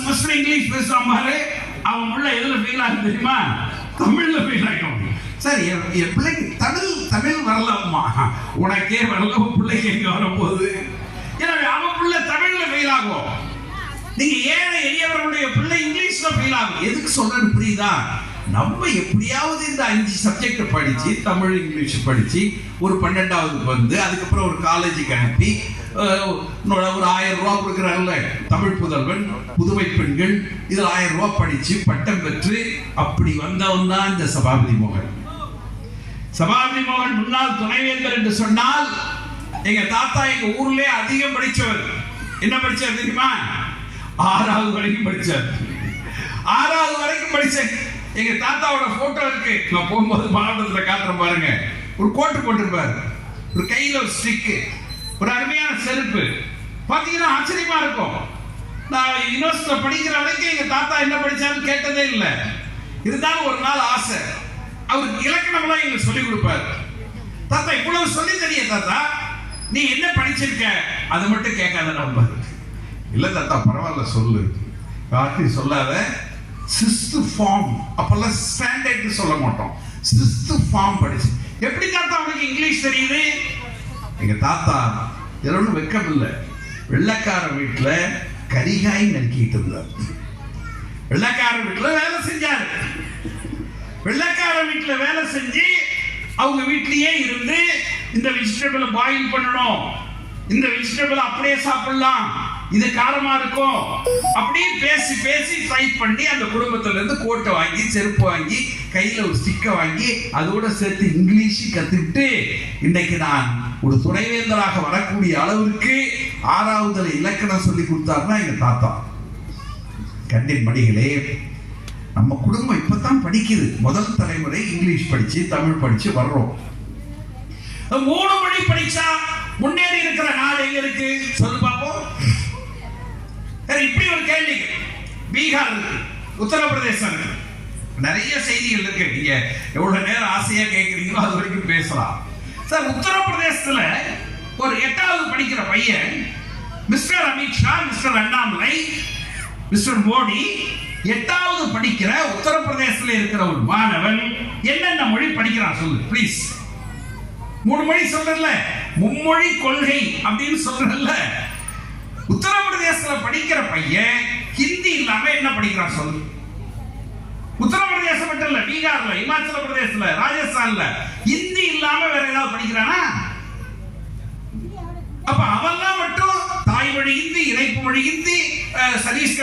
Bus English பேசுவான் பாரு, அவன் உள்ள எதுல ஃபெயில் ஆகும் தெரியுமா? தமிழ்ல ஃபெயில் ஆகும். சரி, என் பிள்ளைக்கு தமிழ் வரலாமா? உனக்கே வரல, உன் பிள்ளைக்கு எங்க வரப்போகுது? எனவே அவன் பிள்ளை தமிழ்ல ஃபெயில் ஆகும். நீங்க ஏழை எளியவர்களுடைய பிள்ளை இங்கிலீஷ்ல ஃபெயில் ஆகும். எதுக்கு சொல்றது புரியுதா? நம்ம எப்படியாவது இந்த 5 சப்ஜெக்ட் படிச்சு, தமிழ் இங்கிலீஷ் படிச்சு ஒரு 12வது வந்து அதுக்கப்புறம் ஒரு காலேஜுக்கு அனுப்பி ஒரு 1000 ரூபாய் கொடுக்குறாங்கல்ல தமிழ் புதல்வன், புதுமை பெண்கள், இதில் 1000 ரூபாய் படிச்சு பட்டம் பெற்று அப்படி வந்தவன் தான் இந்த சபாபதி மோகன். சபாபதி மோகன் முன்னாள் துணைவேந்தர் என்று சொன்னால், எங்க தாத்தா எங்க ஊர்ல அதிகம் படிச்சவர். என்ன படிச்சார் தெரியுமா? 6வது வரைக்கும் படிச்சார். 6வது வரைக்கும் படிச்சேன். எங்க தாத்தாவோட போட்டோ இருக்கு. நான் போகும்போது மாவட்டத்தில் காட்டுறேன் பாருங்க. ஒரு கோட்டு போட்டிருப்பாரு, ஒரு கையில ஒரு ஸ்டிக்கு, ஒரு அருமையான செருப்பு. பாத்தீங்கன்னா ஆச்சரியமா இருக்கும். நான் யூனிவர்சிட்டியில படிக்கிற வரைக்கும் எங்க தாத்தா என்ன படிச்சாருன்னு கேட்டதே இல்லை. இருந்தாலும் ஒரு நாள் ஆசை, அவருக்கு இலக்கணம்லாம் எங்களுக்கு சொல்லிக் கொடுப்பாரு. தாத்தா இவ்வளவு சொல்லி தெரிய தாத்தா, நீ என்ன படிச்சிருக்க அதை மட்டும் கேட்காத. நம்ப இல்ல தாத்தா பரவாயில்ல சொல்லு. காட்டி சொல்லாத. 6th ஃபார்ம், அப்பெல்லாம் ஸ்டாண்டர்ட் சொல்ல மாட்டோம், 6th ஃபார்ம் படிச்சு. எப்படி தாத்தா உனக்கு இங்கிலீஷ் தெரியுது? எங்க தாத்தா இதொன்னு வெக்கம் இல்லை. வெள்ளக்கார வீட்டுல கரிகாய் நறுக்கிட்டு இருந்தார். வெள்ளக்கார வீட்டுல வேலை செஞ்சாரு. வெள்ளக்கார வீட்டுல வேலை செஞ்சு அவங்க வீட்லயே இருந்து இந்த வெஜிடபிள் பாயில் பண்ணணும், இந்த வெஜிடபிள் அப்படியே சாப்பிடலாம், இது காரமா இருக்கும், அப்படியே பேசி பேசி டைப் பண்ணி அந்த குடும்பத்துல இருந்து கோட்டை வாங்கி, செருப்பு வாங்கி, கையில ஒரு ஸ்டிக்கை வாங்கி, அதோட சேர்த்து இங்கிலீஷ் கத்துக்கிட்டு இன்னைக்கு நான் ஒரு துணைவேந்தராக வரக்கூடிய அளவிற்கு 6வது இலக்கணம் சொல்லி கொடுத்தாருன்னா எங்க தாத்தா. கண்டின் மடிகளே, நம்ம குடும்பம் இப்பதான் படிக்குது. முதல் தலைமுறை இங்கிலீஷ் படிச்சு தமிழ் படிச்சு வர்றோம். 3 மொழி படிச்சா முன்னேறி இருக்கிற நாடு எங்க இருக்கு சொல்லு பாப்போம். இப்படி ஒரு கேள்வி. பீகார் இருக்கு, உத்தரப்பிரதேசம் இருக்கு, நிறைய செய்திகள் இருக்கு. நீங்க எவ்வளவு நேரம் ஆசையா கேட்கறீங்களோ அது வரைக்கும் பேசலாம். சார், உத்தரப்பிரதேசத்துல ஒரு 8வது படிக்கிற பையன் mister Amit Shah, mister Annamalai, mister Modi 8வது படிக்கிற உத்தரப்பிரதேசத்துல இருக்கிற ஒரு மாணவன் என்னென்ன மொழி படிக்கிறான் சொல்லு ப்ளீஸ். 3 மொழி சொல்றல, மும்மொழி கொள்கை அப்படின்னு சொல்றல. உத்தரப்பிரதேசத்துல படிக்கிற பையன் ஹிந்தி இல்லாம என்ன படிக்கிறான் சொல்லு. உத்தரப்பிரதேசம் மட்டும் இல்ல, பீகார்ல, இமாச்சல பிரதேசல, ராஜஸ்தான்ல ஹிந்தி இல்லாம வேற ஏதாவது படிக்கிறானா? அப்ப அவெல்லாம் மட்டும் தாய்மொழி ஹிந்தி, இணைப்பு மொழி ஹிந்தி, சதீஷ்